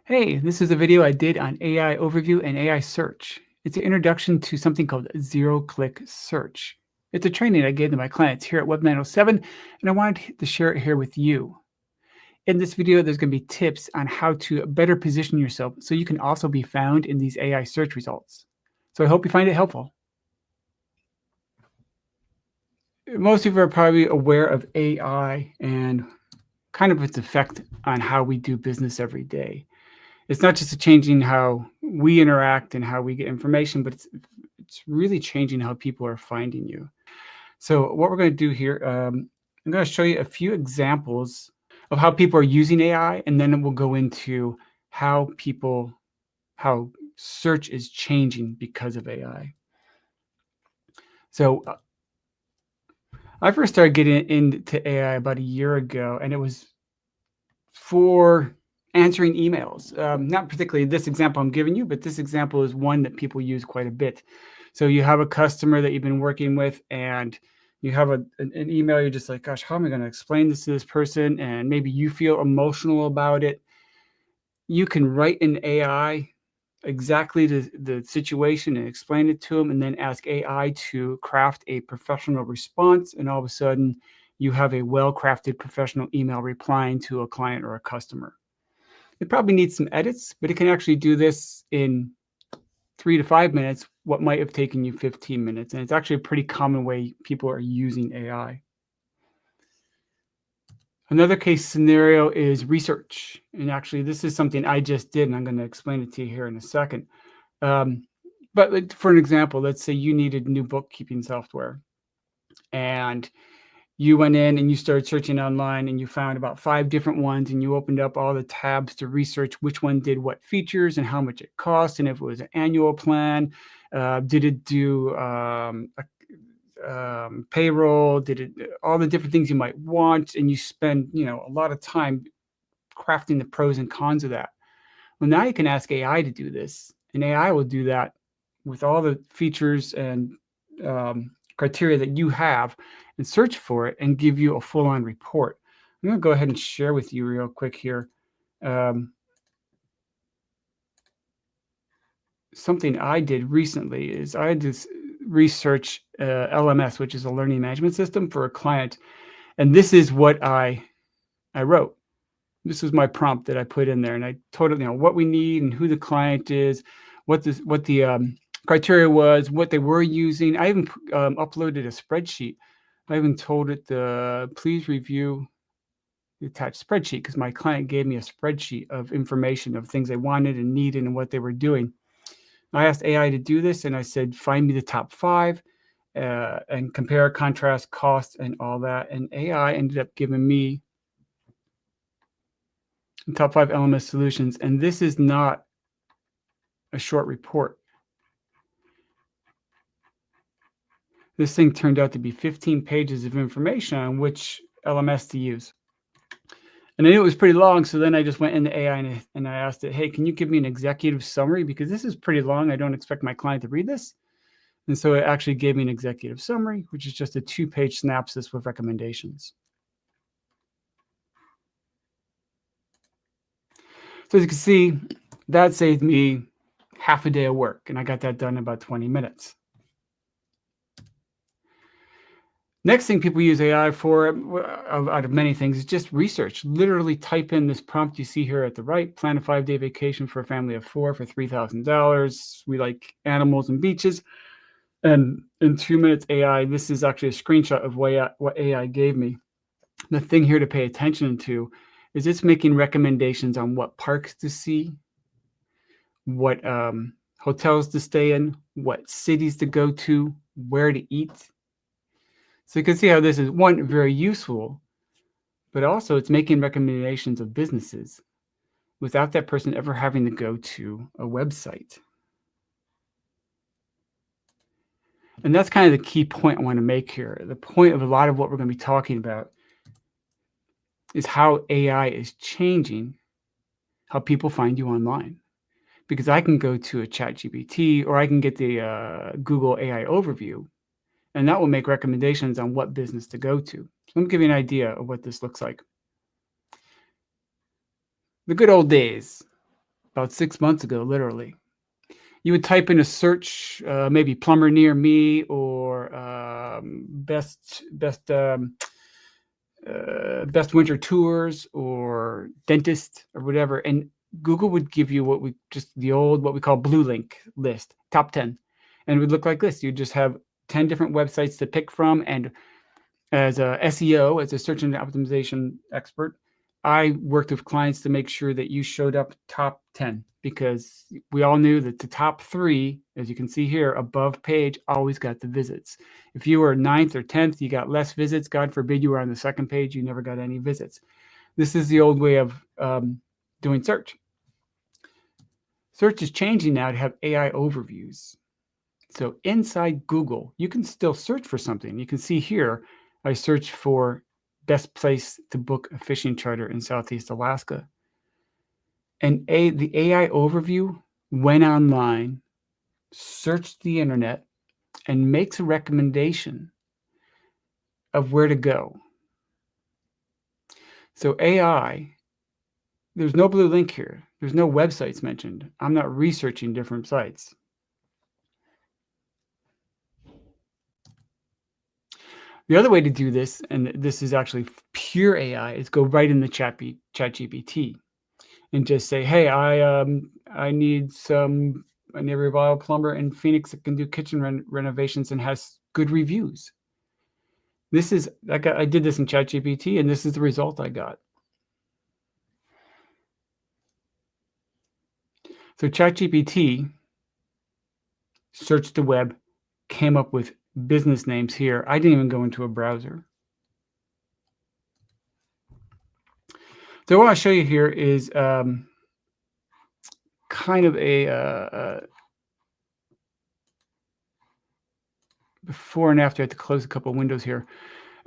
Hey, this is a video I did on AI overview and AI search. It's an introduction to something called zero-click search. It's a training I gave to my clients here at Web 907, and I wanted to share it here with you. In this video, there's going to be tips on how to better position yourself so you can also be found in these AI search results. So I hope you find it helpful. Most of you are probably aware of AI and kind of its effect on how we do business every day. It's not just changing how we interact and how we get information, but it's really changing how people are finding you. So what we're going to do here, I'm going to show you a few examples of how people are using AI, and then we'll go into how search is changing because of AI. So I first started getting into AI about a year ago, and it was for answering emails. Not particularly this example I'm giving you, but this example is one that people use quite a bit. So you have a customer that you've been working with, and you have an email. You're just like, gosh, how am I going to explain this to this person? And maybe you feel emotional about it. You can write in AI exactly the situation and explain it to them, and then ask AI to craft a professional response. And all of a sudden, you have a well-crafted professional email replying to a client or a customer. It probably needs some edits, but it can actually do this in 3 to 5 minutes, what might have taken you 15 minutes. And it's actually a pretty common way people are using AI. Another case scenario is research. And actually, this is something I just did, and I'm going to explain it to you here in a second. But for an example, let's say you needed new bookkeeping software, and you went in and you started searching online, and you found about 5 different ones, and you opened up all the tabs to research which one did what features and how much it cost, and if it was an annual plan, did it do payroll, did it all the different things you might want, and you spend a lot of time crafting the pros and cons of that. Well, now you can ask AI to do this, and AI will do that with all the features and criteria that you have, and search for it and give you a full-on report. I'm going to go ahead and share with you real quick here. Something I did recently is I had to research LMS, which is a learning management system, for a client. And this is what I wrote. This was my prompt that I put in there, and I told it, what we need and who the client is, what the criteria was, what they were using. I even uploaded a spreadsheet. I even told it to please review the attached spreadsheet, because my client gave me a spreadsheet of information of things they wanted and needed and what they were doing. I asked AI to do this, and I said, find me the top 5 and compare, contrast, cost, and all that. And AI ended up giving me the top 5 LMS solutions. And this is not a short report. This thing turned out to be 15 pages of information on which LMS to use. And I knew it was pretty long, so then I just went into AI and I asked it, hey, can you give me an executive summary? Because this is pretty long. I don't expect my client to read this. And so it actually gave me an executive summary, which is just a 2-page synopsis with recommendations. So as you can see, that saved me half a day of work, and I got that done in about 20 minutes. Next thing people use AI for, out of many things, is just research. Literally type in this prompt you see here at the right: plan a 5-day vacation for a family of 4 for $3,000. We like animals and beaches. And in 2 minutes, AI, this is actually a screenshot of what AI gave me. The thing here to pay attention to is it's making recommendations on what parks to see, what hotels to stay in, what cities to go to, where to eat. So you can see how this is, one, very useful, but also it's making recommendations of businesses without that person ever having to go to a website. And that's kind of the key point I want to make here. The point of a lot of what we're going to be talking about is how AI is changing how people find you online. Because I can go to a ChatGPT, or I can get the Google AI overview, and that will make recommendations on what business to go to. So let me give you an idea of what this looks like. The good old days. about 6 months ago, literally. You would type in a search, maybe plumber near me or best winter tours or dentist or whatever, and Google would give you what we call blue link list, top 10, and it would look like this. You just have 10 different websites to pick from, and as a SEO, as a search engine optimization expert, I worked with clients to make sure that you showed up top 10, because we all knew that the top 3, as you can see here, above page, always got the visits. If you were 9th or 10th, you got less visits. God forbid you were on the 2nd page, you never got any visits. This is the old way of doing search. Search is changing now to have AI overviews. So inside Google, you can still search for something. You can see here, I searched for best place to book a fishing charter in Southeast Alaska. And the AI overview went online, searched the internet, and makes a recommendation of where to go. So AI, there's no blue link here. There's no websites mentioned. I'm not researching different sites. The other way to do this, and this is actually pure AI, is go right in the ChatGPT and just say, "Hey, I need a reliable plumber in Phoenix that can do kitchen renovations and has good reviews." I did this in ChatGPT, and this is the result I got. So ChatGPT searched the web, came up with business names here. I didn't even go into a browser. So what I'll show you here is kind of a before and after. I have to close a couple of windows here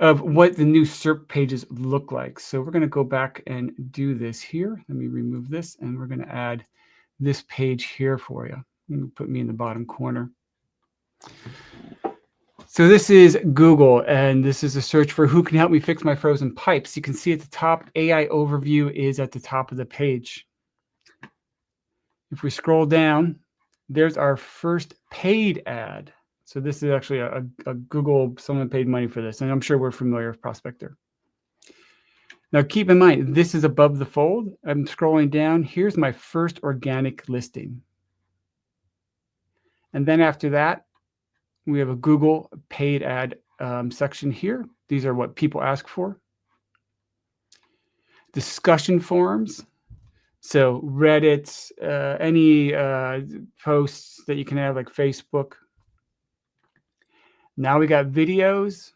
of what the new SERP pages look like. So we're going to go back and do this here. Let me remove this, and we're going to add this page here for you. Put me in the bottom corner. So this is Google, and this is a search for who can help me fix my frozen pipes. You can see at the top, AI overview is at the top of the page. If we scroll down, there's our first paid ad. So this is actually a Google, someone paid money for this, and I'm sure we're familiar with Prospector. Now keep in mind, this is above the fold. I'm scrolling down. Here's my first organic listing. And then after that, we have a Google paid ad section here. These are what people ask for. Discussion forums. So Reddit, any posts that you can have, like Facebook. Now we got videos.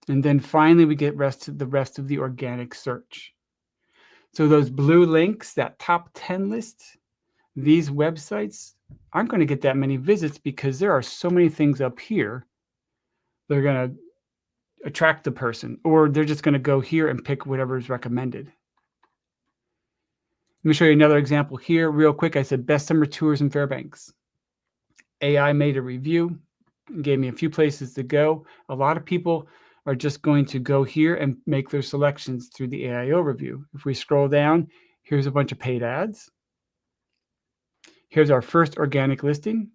And then finally, we get the rest of the organic search. So those blue links, that top 10 list, these websites aren't going to get that many visits because there are so many things up here that are going to attract the person, or they're just going to go here and pick whatever is recommended. Let me show you another example here real quick. I said best summer tours in Fairbanks. AI made a review, gave me a few places to go. A lot of people are just going to go here and make their selections through the AI overview. If we scroll down, here's a bunch of paid ads. Here's our first organic listing.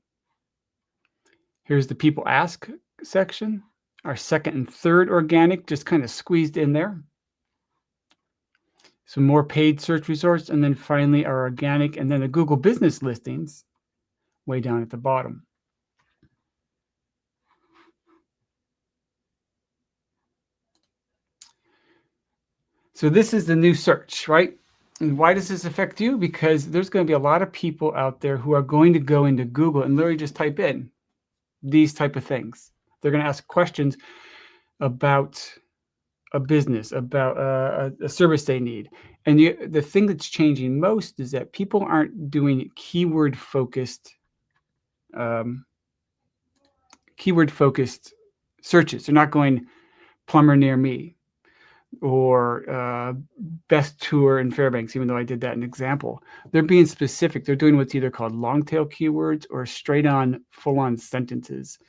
Here's the people ask section. Our second and third organic just kind of squeezed in there. Some more paid search results, and then finally our organic, and then the Google business listings way down at the bottom. So this is the new search, right? And why does this affect you? Because there's going to be a lot of people out there who are going to go into Google and literally just type in these type of things. They're going to ask questions about a business, about a service they need. And the thing that's changing most is that people aren't doing keyword focused searches. They're not going plumber near me or best tour in Fairbanks, even though I did that in example. They're being specific. They're doing what's either called long tail keywords or straight on full on sentences.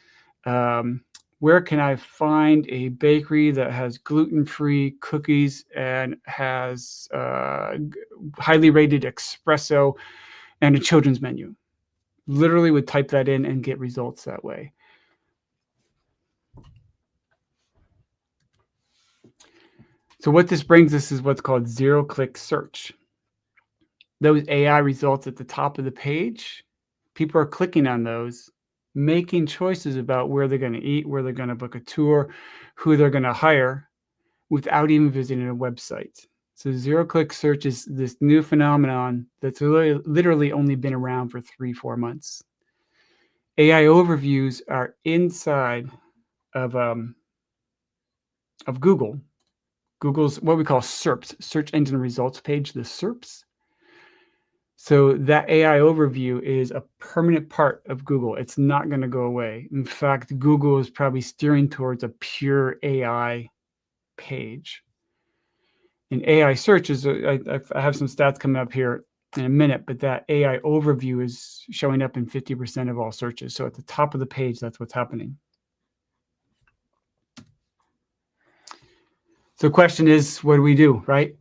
where can I find a bakery that has gluten-free cookies and has highly rated espresso and a children's menu? Literally would type that in and get results that way. So what this brings us is what's called zero-click search. Those AI results at the top of the page, people are clicking on those, making choices about where they're going to eat, where they're going to book a tour, who they're going to hire without even visiting a website. So zero-click search is this new phenomenon that's literally only been around for 3-4 months. AI overviews are inside of Google. Google's what we call SERPs, search engine results page, the SERPs. So that AI overview is a permanent part of Google. It's not going to go away. In fact, Google is probably steering towards a pure AI page. And AI search is, I have some stats coming up here in a minute, but that AI overview is showing up in 50% of all searches. So at the top of the page, that's what's happening. So the question is, what do we do, right?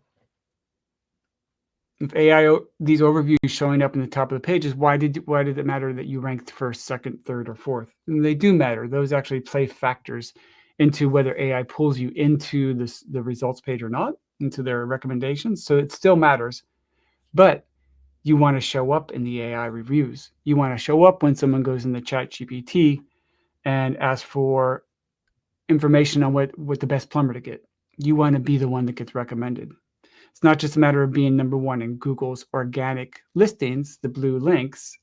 If AI, these overviews showing up in the top of the pages, why did it matter that you ranked first, second, third, or fourth? And they do matter. Those actually play factors into whether AI pulls you into the results page or not, into their recommendations. So it still matters. But you want to show up in the AI reviews. You want to show up when someone goes into ChatGPT and asks for information on what the best plumber to get. You want to be the one that gets recommended. It's not just a matter of being number one in Google's organic listings, the blue links,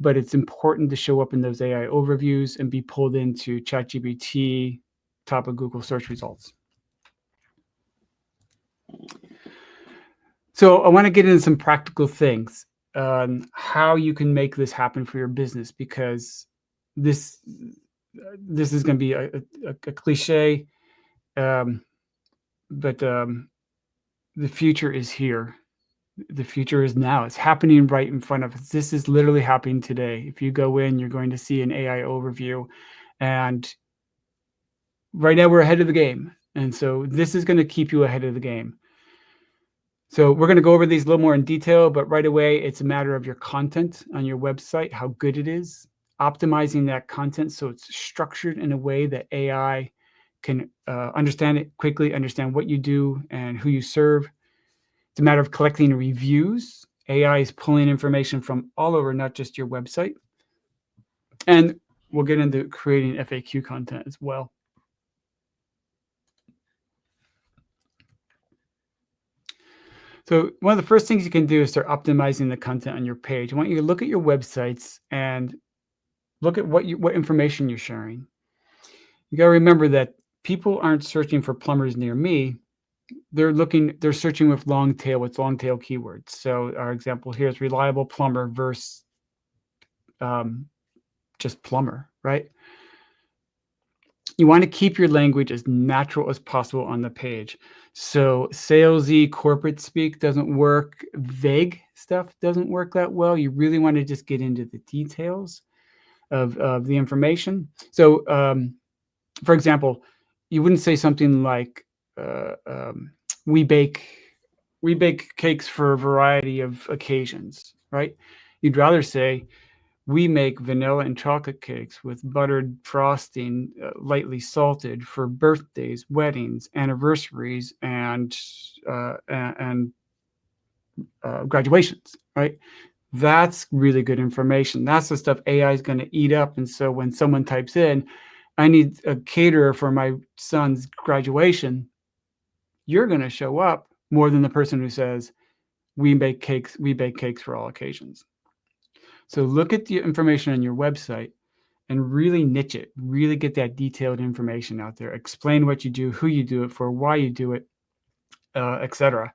but it's important to show up in those AI overviews and be pulled into ChatGPT, top of Google search results. So I want to get into some practical things on how you can make this happen for your business, because this is going to be a cliche, but the future is here. The future is now. It's happening right in front of us. This is literally happening today. If you go in, you're going to see an AI overview, and right now we're ahead of the game. And so this is going to keep you ahead of the game. So we're going to go over these a little more in detail, but right away, it's a matter of your content on your website, how good it is, optimizing that content so it's structured in a way that AI can understand it quickly, understand what you do and who you serve. It's a matter of collecting reviews. AI is pulling information from all over, not just your website. And we'll get into creating FAQ content as well. So one of the first things you can do is start optimizing the content on your page. I want you to look at your websites and look at what information you're sharing. You got to remember that people aren't searching for plumbers near me. They're searching with long tail keywords. So our example here is reliable plumber versus just plumber, right? You want to keep your language as natural as possible on the page. So salesy corporate speak doesn't work. Vague stuff doesn't work that well. You really want to just get into the details of the information. So, for example, you wouldn't say something like, we bake cakes for a variety of occasions, right? You'd rather say, we make vanilla and chocolate cakes with buttered frosting, lightly salted, for birthdays, weddings, anniversaries, and graduations, right? That's really good information. That's the stuff AI is going to eat up. And so when someone types in, I need a caterer for my son's graduation, you're going to show up more than the person who says, we bake cakes for all occasions. So look at the information on your website and really niche it, really get that detailed information out there. Explain what you do, who you do it for, why you do it, etc.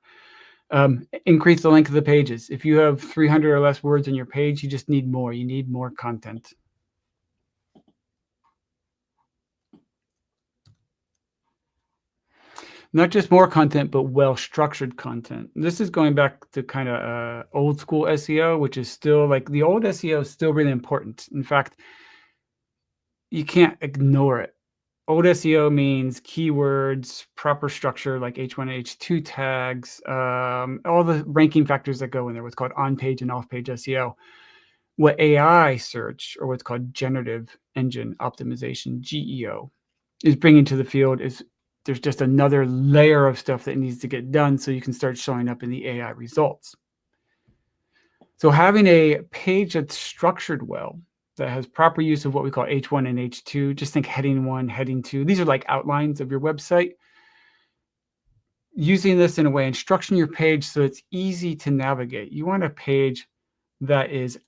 Increase the length of the pages. If you have 300 or less words on your page, you just need more. You need more content. Not just more content, but well-structured content. This is going back to kind of old school SEO, which is still like the old SEO is still really important. In fact, you can't ignore it. Old SEO means keywords, proper structure like H1 and H2 tags, all the ranking factors that go in there, what's called on-page and off-page SEO. What AI search, or what's called generative engine optimization, GEO, is bringing to the field is there's just another layer of stuff that needs to get done so you can start showing up in the AI results. So having a page that's structured well, that has proper use of what we call H1 and H2, just think heading 1, heading 2. These are like outlines of your website. Using this in a way and structuring your page so it's easy to navigate. You want a page that is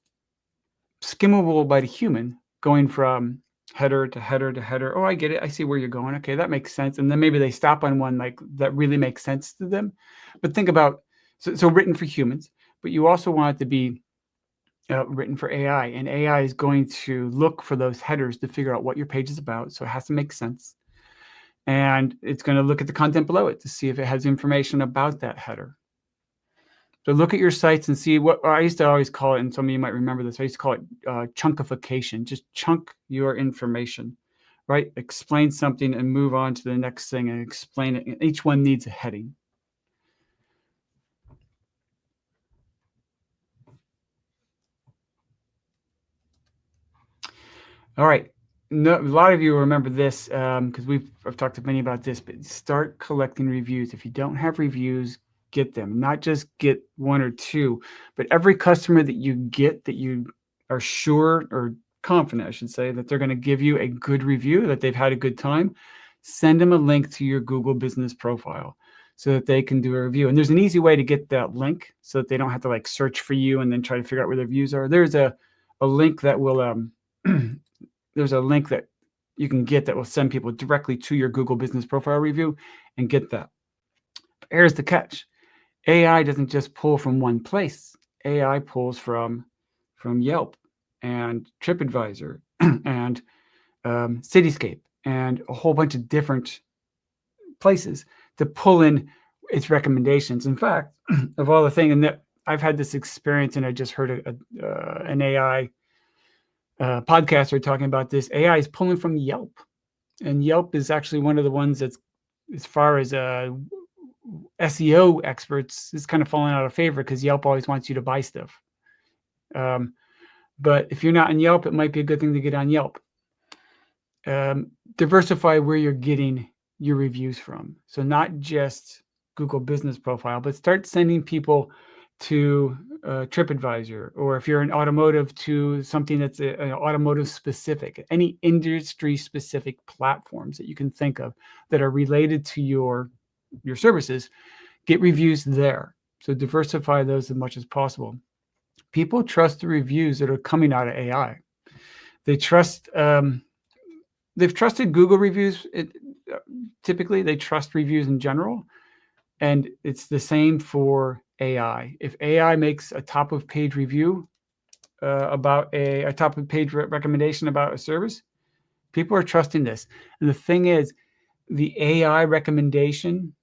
skimmable by the human, going from header to header to header. Oh, I get it. I see where you're going. Okay, that makes sense. And then maybe they stop on one like that really makes sense to them. But think about so written for humans, but you also want it to be written for AI, and AI is going to look for those headers to figure out what your page is about. So it has to make sense. And it's going to look at the content below it to see if it has information about that header. So look at your sites and see what I used to always call it, and some of you might remember this. I used to call it chunkification. Just chunk your information, right? Explain something and move on to the next thing and explain it. Each one needs a heading. All right. No, a lot of you remember this because I've talked to many about this, but start collecting reviews. If you don't have reviews, get them. Not just get 1 or 2, but every customer that you get that you are sure or confident, I should say, that they're going to give you a good review, that they've had a good time, send them a link to your Google business profile so that they can do a review. And there's an easy way to get that link so that they don't have to like search for you and then try to figure out where their views are. There's a link that will there's a link that you can get that will send people directly to your Google business profile review and get that. But here's the catch. AI doesn't just pull from one place. AI pulls from Yelp and TripAdvisor and Cityscape and a whole bunch of different places to pull in its recommendations. In fact, of all the things, and that I've had this experience, and I just heard an AI podcaster talking about this. AI is pulling from Yelp, and Yelp is actually one of the ones that's, as far as SEO experts, is kind of falling out of favor because Yelp always wants you to buy stuff. But if you're not on Yelp, it might be a good thing to get on Yelp. Diversify where you're getting your reviews from. So not just Google Business Profile, but start sending people to TripAdvisor, or if you're in automotive, to something that's automotive specific, any industry specific platforms that you can think of that are related to your services. Get reviews there. So diversify those as much as possible. People trust the reviews that are coming out of AI. They trust. They've trusted Google reviews. Typically, they trust reviews in general, and it's the same for AI. If AI makes a top of page review about a top of page recommendation about a service, people are trusting this. And the thing is, the AI recommendation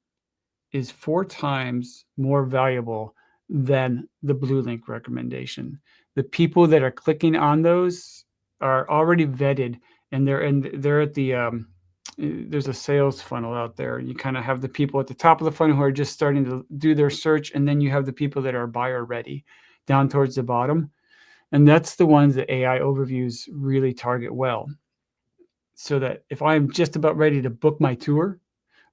is 4 times more valuable than the blue link recommendation. The people that are clicking on those are already vetted, and they're at the there's a sales funnel out there. You kind of have the people at the top of the funnel who are just starting to do their search, and then you have the people that are buyer ready down towards the bottom. And that's the ones that AI overviews really target well. So that if I'm just about ready to book my tour,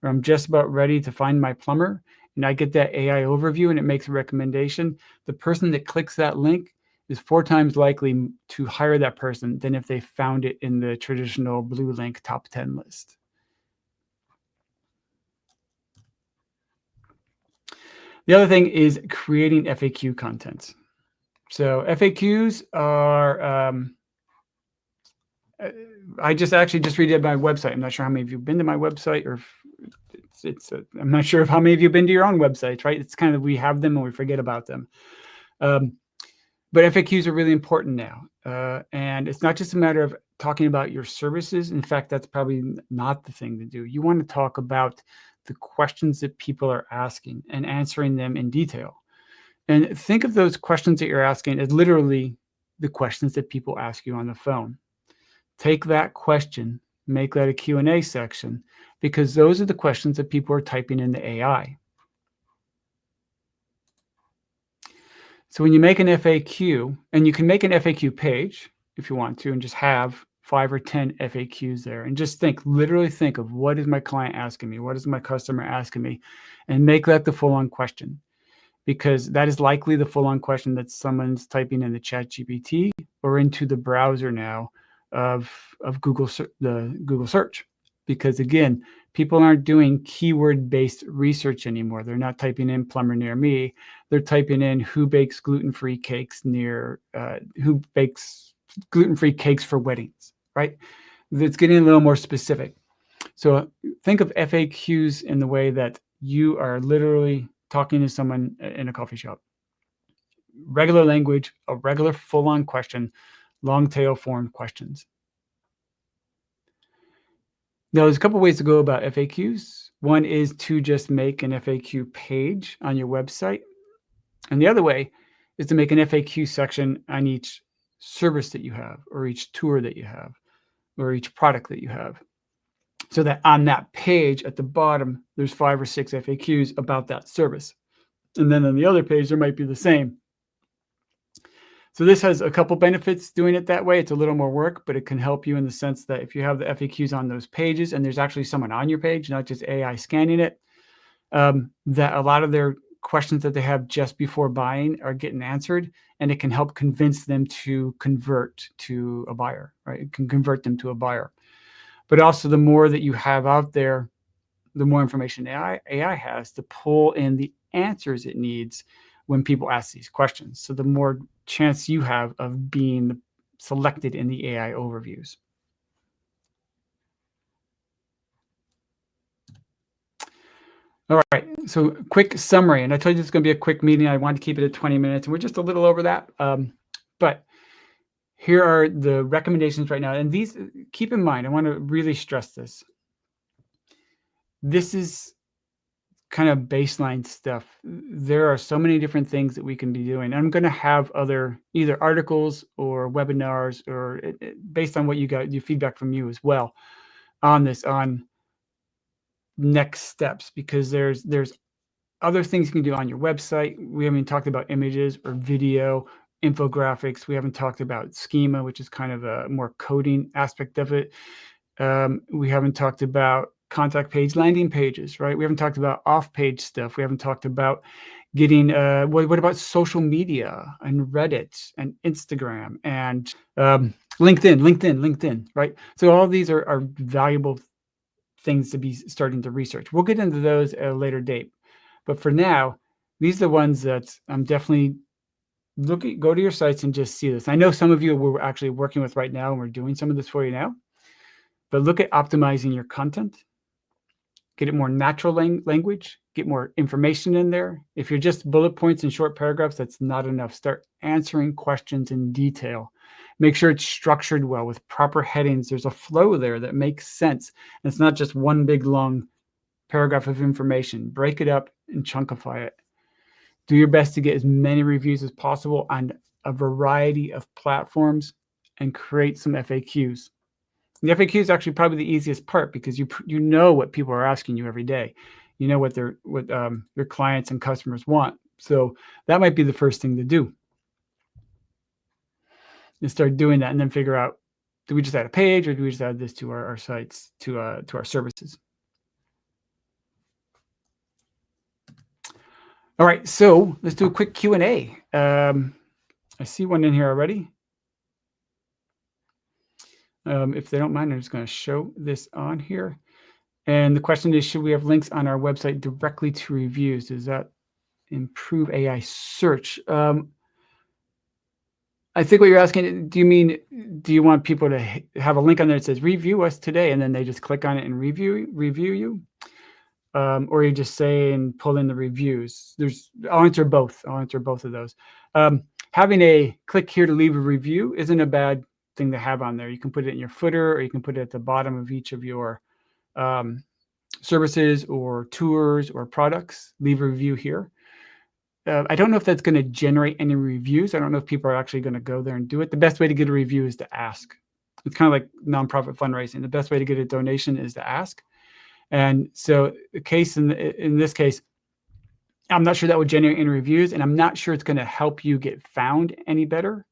or I'm just about ready to find my plumber, and I get that AI overview and it makes a recommendation, the person that clicks that link is 4 times likely to hire that person than if they found it in the traditional blue link top 10 list. The other thing is creating FAQ content. So FAQs are, I just redid my website. I'm not sure how many of you have been to my website, or I'm not sure if how many of you have been to your own websites, right? It's kind of, we have them and we forget about them. But FAQs are really important now. And it's not just a matter of talking about your services. In fact, that's probably not the thing to do. You want to talk about the questions that people are asking and answering them in detail. And think of those questions that you're asking as literally the questions that people ask you on the phone. Take that question, make that a Q&A section, because those are the questions that people are typing in the AI. So when you make an FAQ, and you can make an FAQ page if you want to, and just have 5 or 10 FAQs there, and just literally think of, what is my client asking me? What is my customer asking me? And make that the full-on question, because that is likely the full-on question that someone's typing in the ChatGPT or into the browser now of the Google search. Because again, people aren't doing keyword-based research anymore. They're not typing in plumber near me. They're typing in who bakes gluten-free cakes for weddings, right? It's getting a little more specific. So think of FAQs in the way that you are literally talking to someone in a coffee shop. Regular language, a regular full-on question, long tail form questions. Now, there's a couple ways to go about FAQs. One is to just make an FAQ page on your website. And the other way is to make an FAQ section on each service that you have, or each tour that you have, or each product that you have. So that on that page at the bottom, there's 5 or 6 FAQs about that service. And then on the other page, there might be the same. So this has a couple benefits doing it that way. It's a little more work, but it can help you in the sense that if you have the FAQs on those pages and there's actually someone on your page, not just AI scanning it, that a lot of their questions that they have just before buying are getting answered, and it can help convince them to convert to a buyer, right? It can convert them to a buyer. But also, the more that you have out there, the more information AI has to pull in the answers it needs when people ask these questions. So the more chance you have of being selected in the AI overviews. All right, so quick summary. And I told you it's going to be a quick meeting. I wanted to keep it at 20 minutes, and we're just a little over that. But here are the recommendations right now. And these, keep in mind, I want to really stress this. This is kind of baseline stuff. There are so many different things that we can be doing. I'm going to have other either articles or webinars, or based on what you got, your feedback from you as well, on this, on next steps, because there's other things you can do on your website. We haven't talked about images or video, infographics. We haven't talked about schema, which is kind of a more coding aspect of it. We haven't talked about contact page landing pages, right? We haven't talked about off-page stuff. We haven't talked about getting, what about social media and Reddit and Instagram and LinkedIn, right? So all these are valuable things to be starting to research. We'll get into those at a later date. But for now, these are the ones that I'm definitely go to your sites and just see this. I know some of you we're actually working with right now, and we're doing some of this for you now. But look at optimizing your content. Get it more natural language. Get more information in there. If you're just bullet points and short paragraphs, that's not enough. Start answering questions in detail. Make sure it's structured well with proper headings. There's a flow there that makes sense. And it's not just one big long paragraph of information. Break it up and chunkify it. Do your best to get as many reviews as possible on a variety of platforms, and create some FAQs. The FAQ is actually probably the easiest part, because you know what people are asking you every day. You know what your clients and customers want. So that might be the first thing to do. And start doing that, and then figure out, do we just add a page, or do we just add this to our sites, to our services? All right, so let's do a quick Q&A. I see one in here already. If they don't mind, I'm just going to show this on here. And the question is, should we have links on our website directly to reviews? Does that improve AI search? I think what you're asking, do you want people to have a link on there that says review us today, and then they just click on it and review you? Or you just say and pull in the reviews? I'll answer both. I'll answer both of those. Having a click here to leave a review isn't a bad thing to have on there. You can put it in your footer, or you can put it at the bottom of each of your services or tours or products. Leave a review here. I don't know if that's going to generate any reviews. I don't know if people are actually going to go there and do it. The best way to get a review is to ask. It's kind of like nonprofit fundraising. The best way to get a donation is to ask. And so the case in this case, I'm not sure that would generate any reviews, and I'm not sure it's going to help you get found any better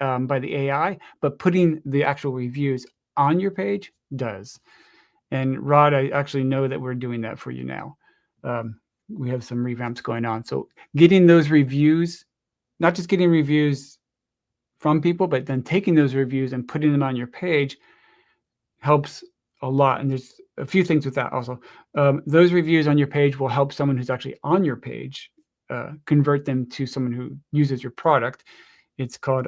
by the AI, but putting the actual reviews on your page does. And Rod, I actually know that we're doing that for you now. We have some revamps going on. So getting those reviews, not just getting reviews from people, but then taking those reviews and putting them on your page helps a lot. And there's a few things with that also. Those reviews on your page will help someone who's actually on your page convert them to someone who uses your product. It's called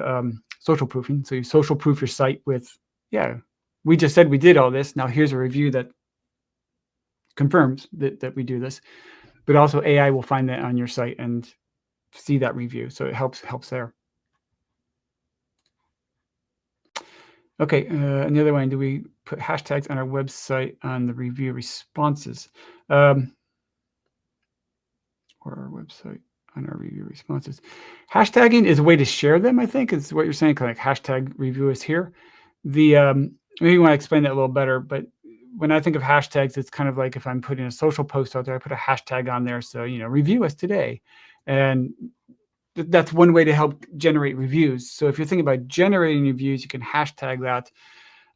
social proofing. So you social proof your site with, yeah, we just said we did all this. Now here's a review that confirms that we do this. But also AI will find that on your site and see that review. So it helps there. Okay, another one. Do we put hashtags on our website on the review responses? Or our website on our review responses. Hashtagging is a way to share them, I think, is what you're saying, kind of like hashtag review is here. Maybe you want to explain that a little better, but when I think of hashtags, it's kind of like if I'm putting a social post out there, I put a hashtag on there. So, review us today. And that's one way to help generate reviews. So if you're thinking about generating reviews, you can hashtag that.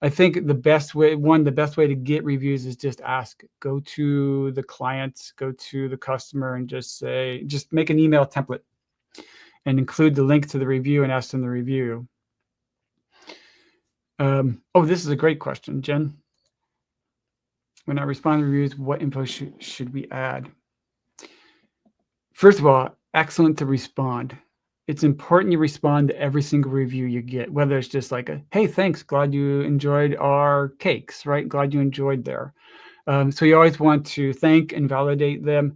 I think the best way to get reviews is just ask. Go to the client, go to the customer, and just make an email template and include the link to the review and ask them to review. Oh, this is a great question, Jen. When I respond to reviews, what info should we add? First of all, excellent to respond. It's important you respond to every single review you get, whether it's just like hey, thanks, glad you enjoyed our cakes, right? Glad you enjoyed there. So you always want to thank and validate them.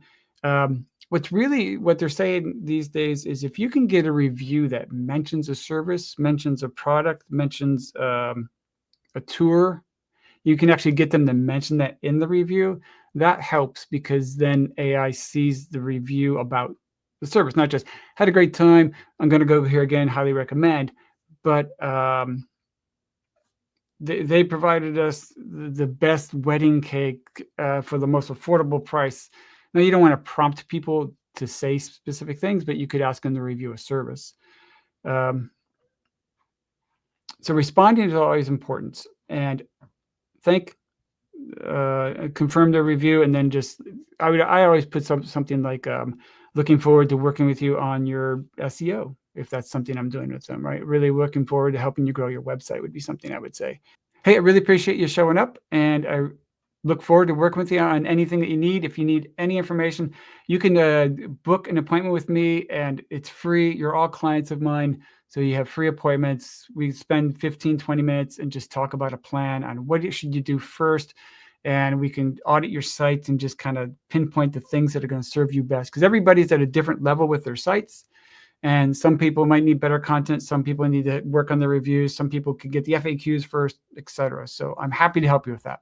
What they're saying these days is if you can get a review that mentions a service, mentions a product, mentions a tour, you can actually get them to mention that in the review. That helps because then AI sees the review about the service, not just had a great time, I'm going to go here again, highly recommend, but they provided us the best wedding cake for the most affordable price. Now, you don't want to prompt people to say specific things, but you could ask them to review a service. So responding is always important. And confirm their review, and then I always put something like looking forward to working with you on your SEO, if that's something I'm doing with them, right? Really looking forward to helping you grow your website would be something I would say. Hey, I really appreciate you showing up, and I look forward to working with you on anything that you need. If you need any information, you can book an appointment with me, and it's free. You're all clients of mine, so you have free appointments. We spend 15, 20 minutes and just talk about a plan on what should you do first, and we can audit your site and just kind of pinpoint the things that are going to serve you best, because everybody's at a different level with their sites. And some people might need better content. Some people need to work on the reviews. Some people could get the FAQs first, etc. So I'm happy to help you with that.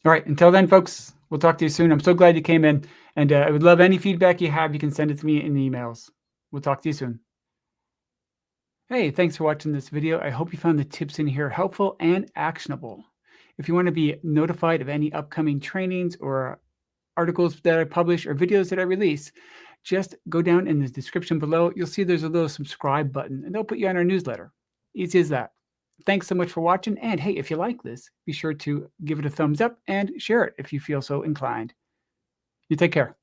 All right. Until then, folks, we'll talk to you soon. I'm so glad you came in. And I would love any feedback you have. You can send it to me in emails. We'll talk to you soon. Hey, thanks for watching this video. I hope you found the tips in here helpful and actionable. If you want to be notified of any upcoming trainings or articles that I publish or videos that I release, just go down in the description below. You'll see there's a little subscribe button, and they'll put you on our newsletter. Easy as that. Thanks so much for watching. And hey, if you like this, be sure to give it a thumbs up and share it if you feel so inclined. You take care.